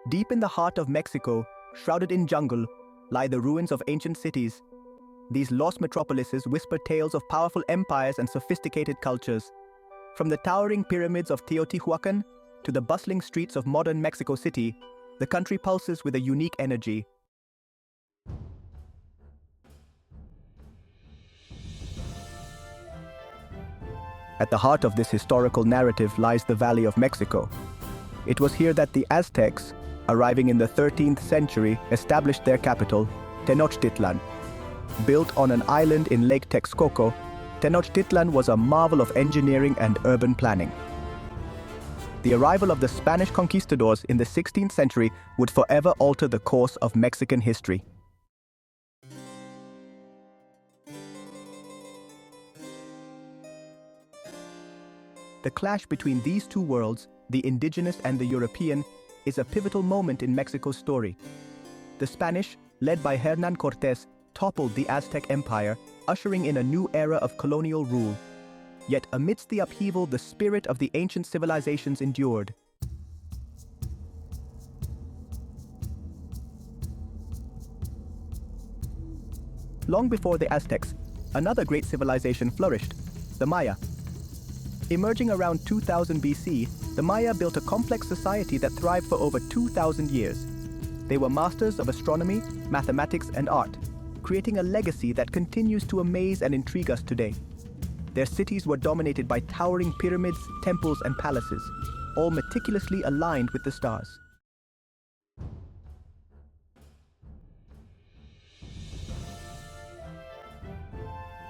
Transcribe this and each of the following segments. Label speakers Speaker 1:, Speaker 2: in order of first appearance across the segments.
Speaker 1: Deep in the heart of Mexico, shrouded in jungle, lie the ruins of ancient cities. These lost metropolises whisper tales of powerful empires and sophisticated cultures. From the towering pyramids of Teotihuacan to the bustling streets of modern Mexico City, the country pulses with a unique energy. At the heart of this historical narrative lies the Valley of Mexico. It was here that the Aztecs, arriving in the 13th century, established their capital, Tenochtitlan. Built on an island in Lake Texcoco, Tenochtitlan was a marvel of engineering and urban planning. The arrival of the Spanish conquistadors in the 16th century would forever alter the course of Mexican history. The clash between these two worlds, the indigenous and the European, is a pivotal moment in Mexico's story. The Spanish, led by Hernán Cortés, toppled the Aztec Empire, ushering in a new era of colonial rule. Yet amidst the upheaval, the spirit of the ancient civilizations endured. Long before the Aztecs, another great civilization flourished, the Maya. Emerging around 2000 BC, the Maya built a complex society that thrived for over 2,000 years. They were masters of astronomy, mathematics, and art, creating a legacy that continues to amaze and intrigue us today. Their cities were dominated by towering pyramids, temples, and palaces, all meticulously aligned with the stars.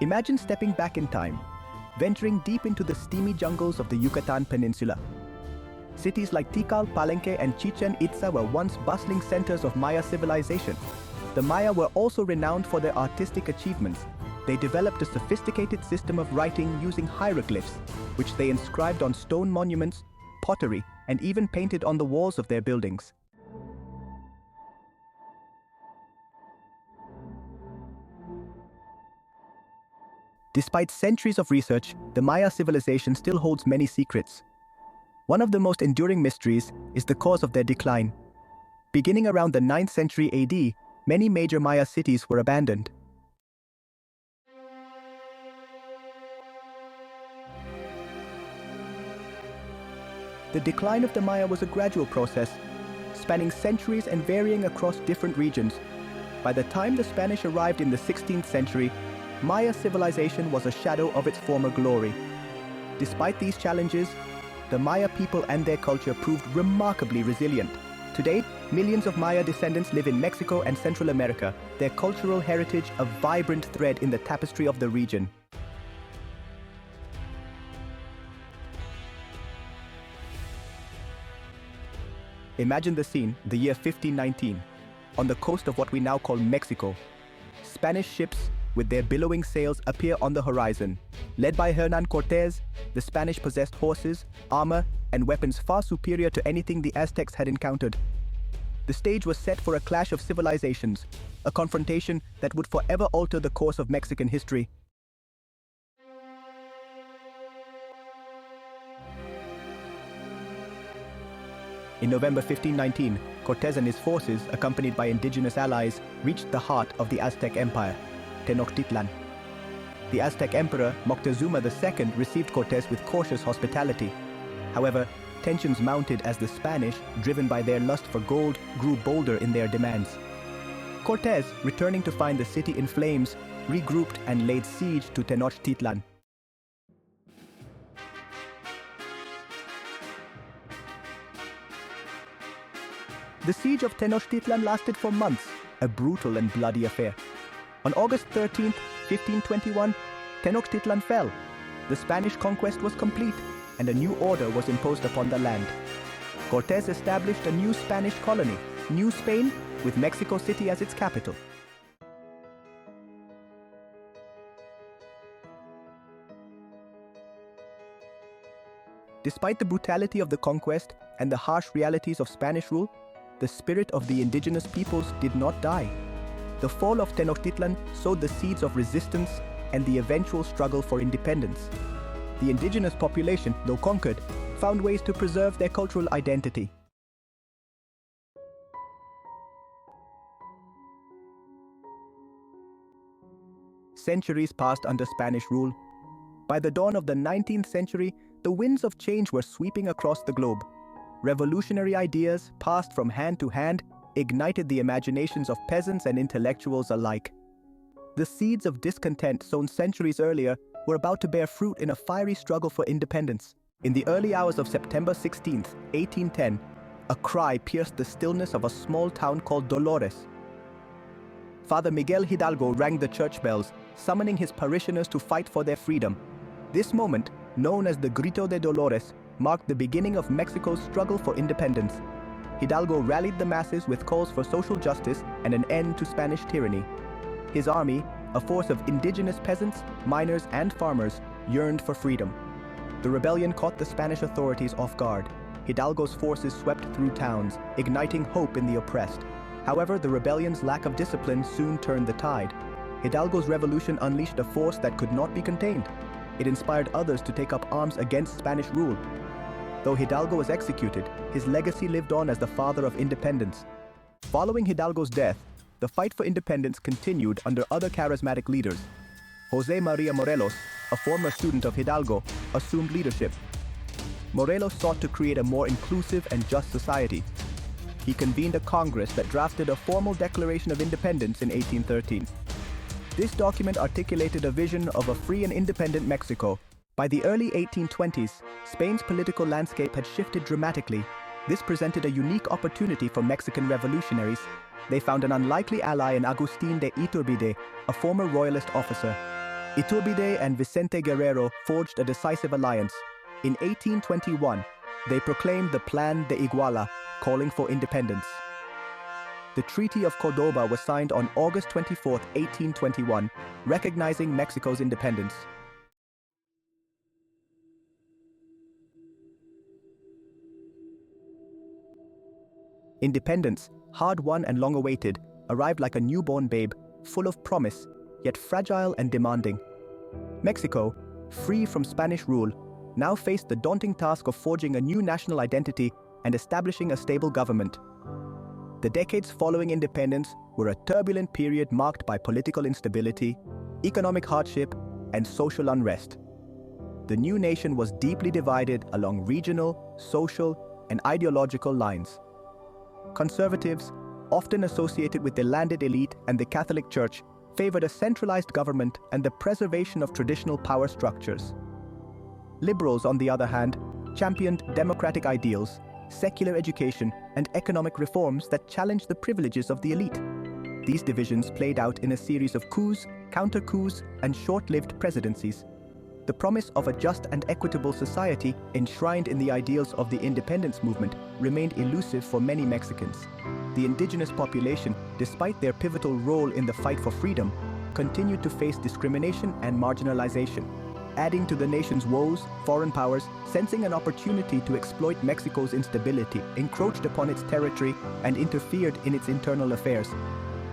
Speaker 1: Imagine stepping back in time, venturing deep into the steamy jungles of the Yucatan Peninsula. Cities like Tikal, Palenque, and Chichen Itza were once bustling centers of Maya civilization. The Maya were also renowned for their artistic achievements. They developed a sophisticated system of writing using hieroglyphs, which they inscribed on stone monuments, pottery, and even painted on the walls of their buildings. Despite centuries of research, the Maya civilization still holds many secrets. One of the most enduring mysteries is the cause of their decline. Beginning around the 9th century AD, many major Maya cities were abandoned. The decline of the Maya was a gradual process, spanning centuries and varying across different regions. By the time the Spanish arrived in the 16th century, Maya civilization was a shadow of its former glory. Despite these challenges, the Maya people and their culture proved remarkably resilient. Today, millions of Maya descendants live in Mexico and Central America, their cultural heritage a vibrant thread in the tapestry of the region. Imagine the scene, the year 1519, on the coast of what we now call Mexico. Spanish ships with their billowing sails appear on the horizon. Led by Hernán Cortés, the Spanish possessed horses, armor, and weapons far superior to anything the Aztecs had encountered. The stage was set for a clash of civilizations, a confrontation that would forever alter the course of Mexican history. In November 1519, Cortés and his forces, accompanied by indigenous allies, reached the heart of the Aztec Empire, Tenochtitlan. The Aztec Emperor Moctezuma II received Cortés with cautious hospitality. However, tensions mounted as the Spanish, driven by their lust for gold, grew bolder in their demands. Cortés, returning to find the city in flames, regrouped and laid siege to Tenochtitlan. The siege of Tenochtitlan lasted for months, a brutal and bloody affair. On August 13, 1521, Tenochtitlan fell. The Spanish conquest was complete, and a new order was imposed upon the land. Cortés established a new Spanish colony, New Spain, with Mexico City as its capital. Despite the brutality of the conquest and the harsh realities of Spanish rule, the spirit of the indigenous peoples did not die. The fall of Tenochtitlan sowed the seeds of resistance and the eventual struggle for independence. The indigenous population, though conquered, found ways to preserve their cultural identity. centuries passed under Spanish rule. By the dawn of the 19th century, the winds of change were sweeping across the globe. Revolutionary ideas, passed from hand to hand, ignited the imaginations of peasants and intellectuals alike. The seeds of discontent sown centuries earlier were about to bear fruit in a fiery struggle for independence. In the early hours of September 16, 1810, a cry pierced the stillness of a small town called Dolores. Father Miguel Hidalgo rang the church bells, summoning his parishioners to fight for their freedom. This moment, known as the Grito de Dolores, marked the beginning of Mexico's struggle for independence. Hidalgo rallied the masses with calls for social justice and an end to Spanish tyranny. His army, a force of indigenous peasants, miners, and farmers, yearned for freedom. The rebellion caught the Spanish authorities off guard. Hidalgo's forces swept through towns, igniting hope in the oppressed. However, the rebellion's lack of discipline soon turned the tide. Hidalgo's revolution unleashed a force that could not be contained. It inspired others to take up arms against Spanish rule. Though Hidalgo was executed, his legacy lived on as the father of independence. Following Hidalgo's death, the fight for independence continued under other charismatic leaders. José María Morelos, a former student of Hidalgo, assumed leadership. Morelos sought to create a more inclusive and just society. He convened a Congress that drafted a formal Declaration of Independence in 1813. This document articulated a vision of a free and independent Mexico. By the early 1820s, Spain's political landscape had shifted dramatically. This presented a unique opportunity for Mexican revolutionaries. They found an unlikely ally in Agustín de Iturbide, a former royalist officer. Iturbide and Vicente Guerrero forged a decisive alliance. In 1821, they proclaimed the Plan de Iguala, calling for independence. The Treaty of Cordoba was signed on August 24, 1821, recognizing Mexico's independence. Independence, hard-won and long-awaited, arrived like a newborn babe, full of promise, yet fragile and demanding. Mexico, free from Spanish rule, now faced the daunting task of forging a new national identity and establishing a stable government. The decades following independence were a turbulent period marked by political instability, economic hardship, and social unrest. The new nation was deeply divided along regional, social, and ideological lines. Conservatives, often associated with the landed elite and the Catholic Church, favored a centralized government and the preservation of traditional power structures. Liberals, on the other hand, championed democratic ideals, secular education, and economic reforms that challenged the privileges of the elite. These divisions played out in a series of coups, counter-coups, and short-lived presidencies. The promise of a just and equitable society enshrined in the ideals of the independence movement remained elusive for many Mexicans. The indigenous population, despite their pivotal role in the fight for freedom, continued to face discrimination and marginalization. Adding to the nation's woes, foreign powers, sensing an opportunity to exploit Mexico's instability, encroached upon its territory and interfered in its internal affairs.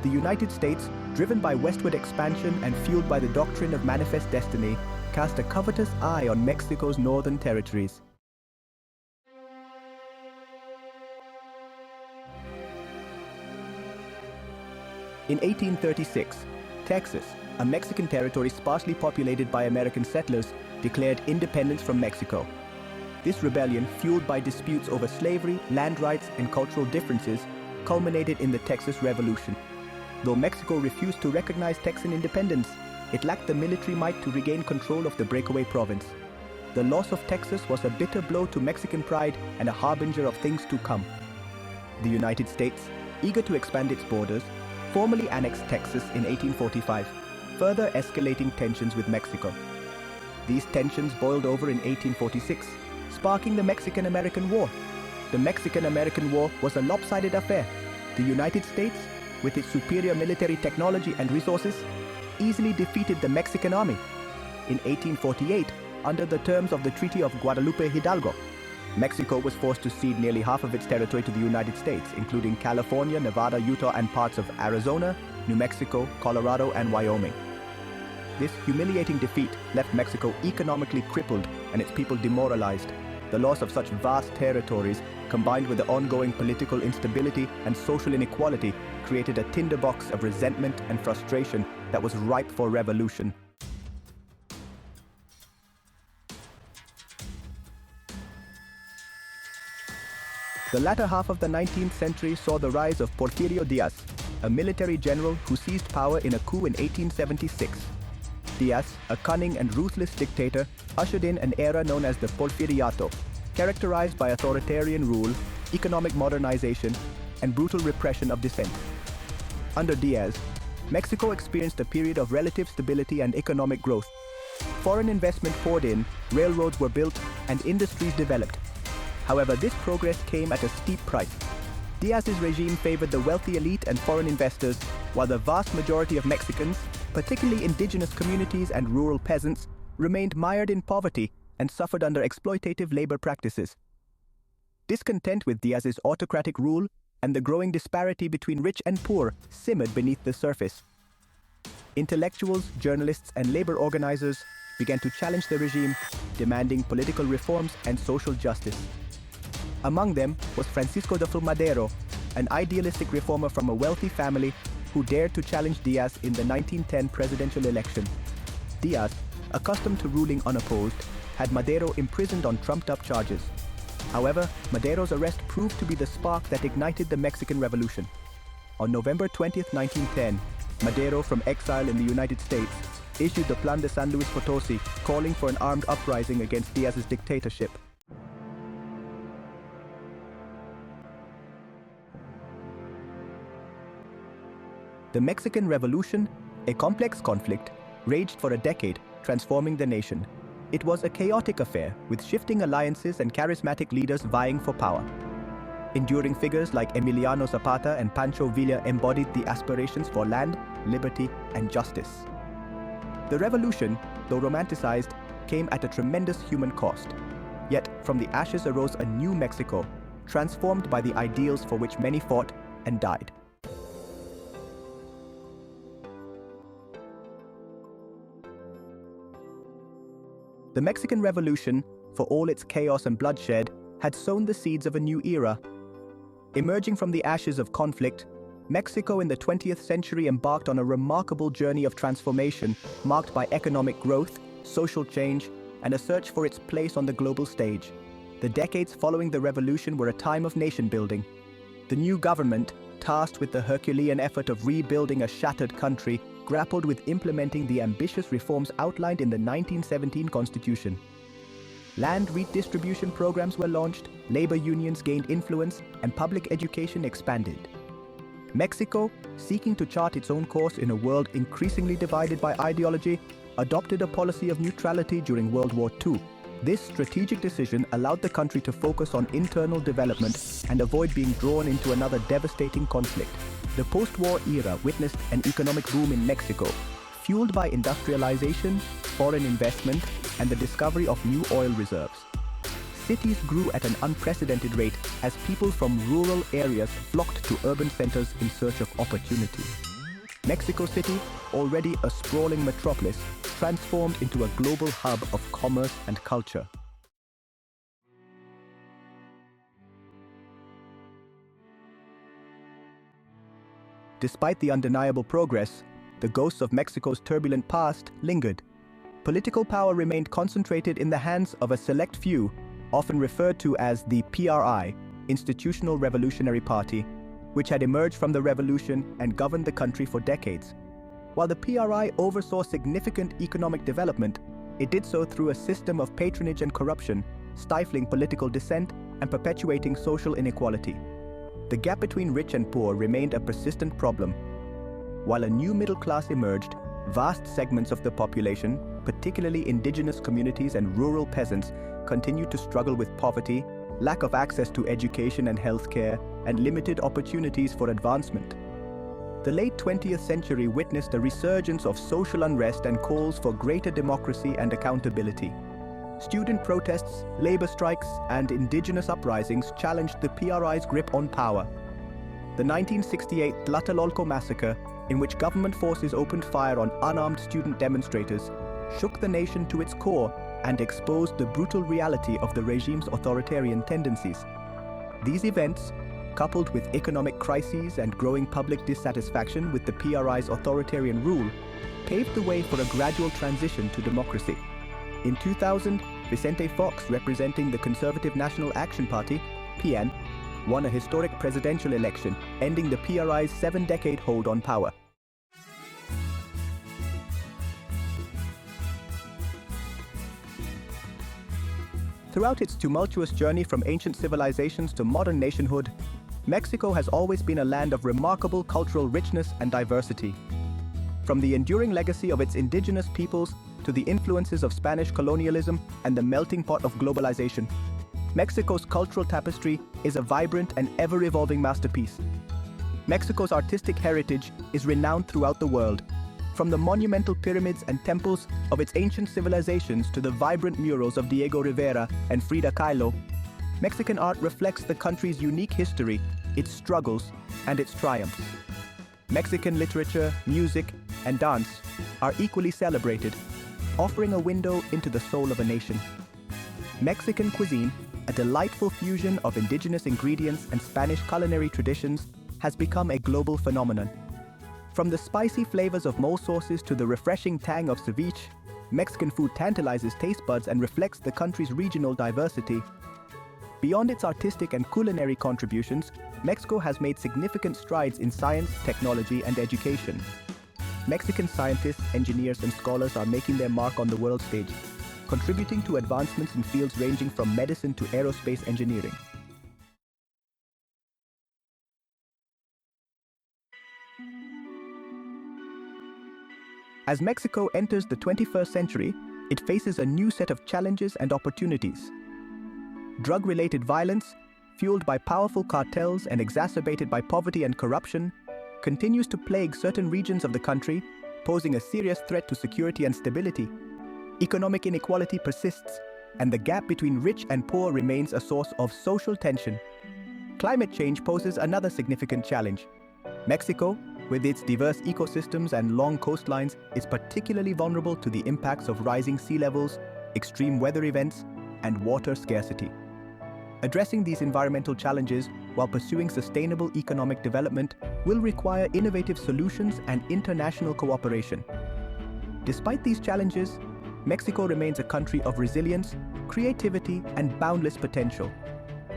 Speaker 1: The United States, driven by westward expansion and fueled by the doctrine of manifest destiny, cast a covetous eye on Mexico's northern territories. In 1836, Texas, a Mexican territory sparsely populated by American settlers, declared independence from Mexico. This rebellion, fueled by disputes over slavery, land rights, and cultural differences, culminated in the Texas Revolution. Though Mexico refused to recognize Texan independence, it lacked the military might to regain control of the breakaway province. The loss of Texas was a bitter blow to Mexican pride and a harbinger of things to come. The United States, eager to expand its borders, formally annexed Texas in 1845, further escalating tensions with Mexico. These tensions boiled over in 1846, sparking the Mexican-American War. The Mexican-American War was a lopsided affair. The United States, with its superior military technology and resources, easily defeated the Mexican army. In 1848, under the terms of the Treaty of Guadalupe Hidalgo, Mexico was forced to cede nearly half of its territory to the United States, including California, Nevada, Utah, and parts of Arizona, New Mexico, Colorado, and Wyoming. This humiliating defeat left Mexico economically crippled and its people demoralized. The loss of such vast territories, combined with the ongoing political instability and social inequality, created a tinderbox of resentment and frustration that was ripe for revolution. The latter half of the 19th century saw the rise of Porfirio Díaz, a military general who seized power in a coup in 1876. Díaz, a cunning and ruthless dictator, ushered in an era known as the Porfiriato, characterized by authoritarian rule, economic modernization, and brutal repression of dissent. Under Díaz, Mexico experienced a period of relative stability and economic growth. Foreign investment poured in, railroads were built, and industries developed. However, this progress came at a steep price. Díaz's regime favored the wealthy elite and foreign investors, while the vast majority of Mexicans, particularly indigenous communities and rural peasants, remained mired in poverty and suffered under exploitative labor practices. Discontent with Díaz's autocratic rule and the growing disparity between rich and poor simmered beneath the surface. Intellectuals, journalists, and labor organizers began to challenge the regime, demanding political reforms and social justice. Among them was Francisco de Madero, an idealistic reformer from a wealthy family who dared to challenge Díaz in the 1910 presidential election. Díaz, accustomed to ruling unopposed, had Madero imprisoned on trumped-up charges. However, Madero's arrest proved to be the spark that ignited the Mexican Revolution. On November 20, 1910, Madero, from exile in the United States, issued the Plan de San Luis Potosí, calling for an armed uprising against Díaz's dictatorship. The Mexican Revolution, a complex conflict, raged for a decade, transforming the nation. It was a chaotic affair, with shifting alliances and charismatic leaders vying for power. Enduring figures like Emiliano Zapata and Pancho Villa embodied the aspirations for land, liberty, and justice. The revolution, though romanticized, came at a tremendous human cost. Yet, from the ashes arose a new Mexico, transformed by the ideals for which many fought and died. The Mexican Revolution, for all its chaos and bloodshed, had sown the seeds of a new era. Emerging from the ashes of conflict, Mexico in the 20th century embarked on a remarkable journey of transformation marked by economic growth, social change, and a search for its place on the global stage. The decades following the revolution were a time of nation-building. The new government, tasked with the Herculean effort of rebuilding a shattered country, grappled with implementing the ambitious reforms outlined in the 1917 Constitution. Land redistribution programs were launched, labor unions gained influence, and public education expanded. Mexico, seeking to chart its own course in a world increasingly divided by ideology, adopted a policy of neutrality during World War II. This strategic decision allowed the country to focus on internal development and avoid being drawn into another devastating conflict. The post-war era witnessed an economic boom in Mexico, fueled by industrialization, foreign investment, and the discovery of new oil reserves. Cities grew at an unprecedented rate as people from rural areas flocked to urban centers in search of opportunity. Mexico City, already a sprawling metropolis, transformed into a global hub of commerce and culture. Despite the undeniable progress, the ghosts of Mexico's turbulent past lingered. Political power remained concentrated in the hands of a select few, often referred to as the PRI, Institutional Revolutionary Party, which had emerged from the revolution and governed the country for decades. While the PRI oversaw significant economic development, it did so through a system of patronage and corruption, stifling political dissent and perpetuating social inequality. The gap between rich and poor remained a persistent problem. While a new middle class emerged, vast segments of the population, particularly indigenous communities and rural peasants, continued to struggle with poverty, lack of access to education and healthcare, and limited opportunities for advancement. The late 20th century witnessed a resurgence of social unrest and calls for greater democracy and accountability. Student protests, labor strikes, and indigenous uprisings challenged the PRI's grip on power. The 1968 Tlatelolco massacre, in which government forces opened fire on unarmed student demonstrators, shook the nation to its core and exposed the brutal reality of the regime's authoritarian tendencies. These events, coupled with economic crises and growing public dissatisfaction with the PRI's authoritarian rule, paved the way for a gradual transition to democracy. In 2000, Vicente Fox, representing the Conservative National Action Party, PN, won a historic presidential election, ending the PRI's 7-decade hold on power. Throughout its tumultuous journey from ancient civilizations to modern nationhood, Mexico has always been a land of remarkable cultural richness and diversity. From the enduring legacy of its indigenous peoples to the influences of Spanish colonialism and the melting pot of globalization, Mexico's cultural tapestry is a vibrant and ever-evolving masterpiece. Mexico's artistic heritage is renowned throughout the world, from the monumental pyramids and temples of its ancient civilizations to the vibrant murals of Diego Rivera and Frida Kahlo. Mexican art reflects the country's unique history, its struggles, and its triumphs. Mexican literature, music, and dance are equally celebrated, offering a window into the soul of a nation. Mexican cuisine, a delightful fusion of indigenous ingredients and Spanish culinary traditions, has become a global phenomenon. From the spicy flavors of mole sauces to the refreshing tang of ceviche, Mexican food tantalizes taste buds and reflects the country's regional diversity. Beyond its artistic and culinary contributions, Mexico has made significant strides in science, technology, and education. Mexican scientists, engineers, and scholars are making their mark on the world stage, contributing to advancements in fields ranging from medicine to aerospace engineering. As Mexico enters the 21st century, it faces a new set of challenges and opportunities. Drug-related violence, fueled by powerful cartels and exacerbated by poverty and corruption, continues to plague certain regions of the country, posing a serious threat to security and stability. Economic inequality persists, and the gap between rich and poor remains a source of social tension. Climate change poses another significant challenge. Mexico, with its diverse ecosystems and long coastlines, is particularly vulnerable to the impacts of rising sea levels, extreme weather events, and water scarcity. Addressing these environmental challenges while pursuing sustainable economic development will require innovative solutions and international cooperation. Despite these challenges, Mexico remains a country of resilience, creativity, and boundless potential.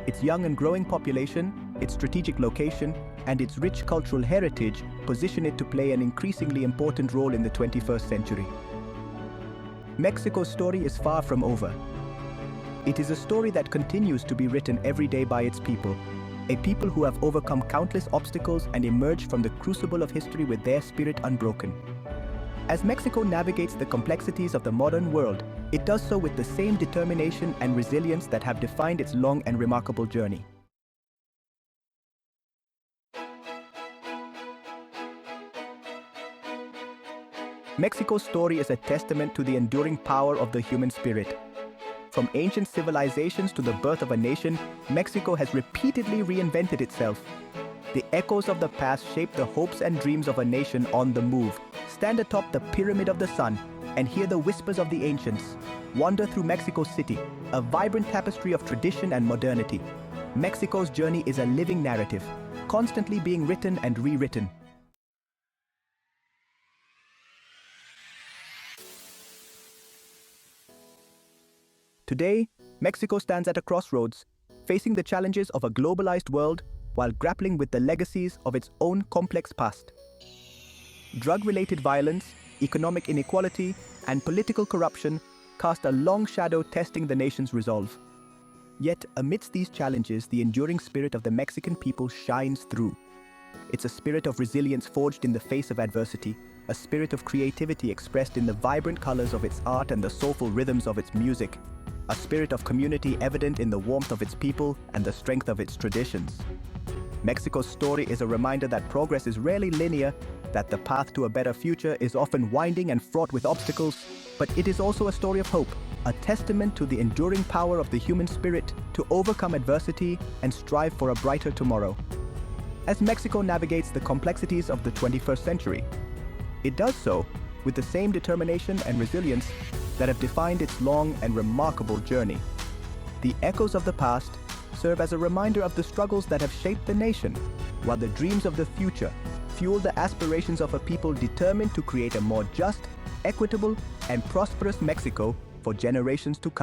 Speaker 1: Its young and growing population, its strategic location, and its rich cultural heritage position it to play an increasingly important role in the 21st century. Mexico's story is far from over. It is a story that continues to be written every day by its people, a people who have overcome countless obstacles and emerged from the crucible of history with their spirit unbroken. As Mexico navigates the complexities of the modern world, it does so with the same determination and resilience that have defined its long and remarkable journey. Mexico's story is a testament to the enduring power of the human spirit. From ancient civilizations to the birth of a nation, Mexico has repeatedly reinvented itself. The echoes of the past shape the hopes and dreams of a nation on the move. Stand atop the Pyramid of the Sun and hear the whispers of the ancients. Wander through Mexico City, a vibrant tapestry of tradition and modernity. Mexico's journey is a living narrative, constantly being written and rewritten. Today, Mexico stands at a crossroads, facing the challenges of a globalized world while grappling with the legacies of its own complex past. Drug-related violence, economic inequality, and political corruption cast a long shadow testing the nation's resolve. Yet, amidst these challenges, the enduring spirit of the Mexican people shines through. It's a spirit of resilience forged in the face of adversity, a spirit of creativity expressed in the vibrant colors of its art and the soulful rhythms of its music, a spirit of community evident in the warmth of its people and the strength of its traditions. Mexico's story is a reminder that progress is rarely linear, that the path to a better future is often winding and fraught with obstacles, but it is also a story of hope, a testament to the enduring power of the human spirit to overcome adversity and strive for a brighter tomorrow. As Mexico navigates the complexities of the 21st century, it does so with the same determination and resilience that have defined its long and remarkable journey. The echoes of the past serve as a reminder of the struggles that have shaped the nation, while the dreams of the future fuel the aspirations of a people determined to create a more just, equitable, and prosperous Mexico for generations to come.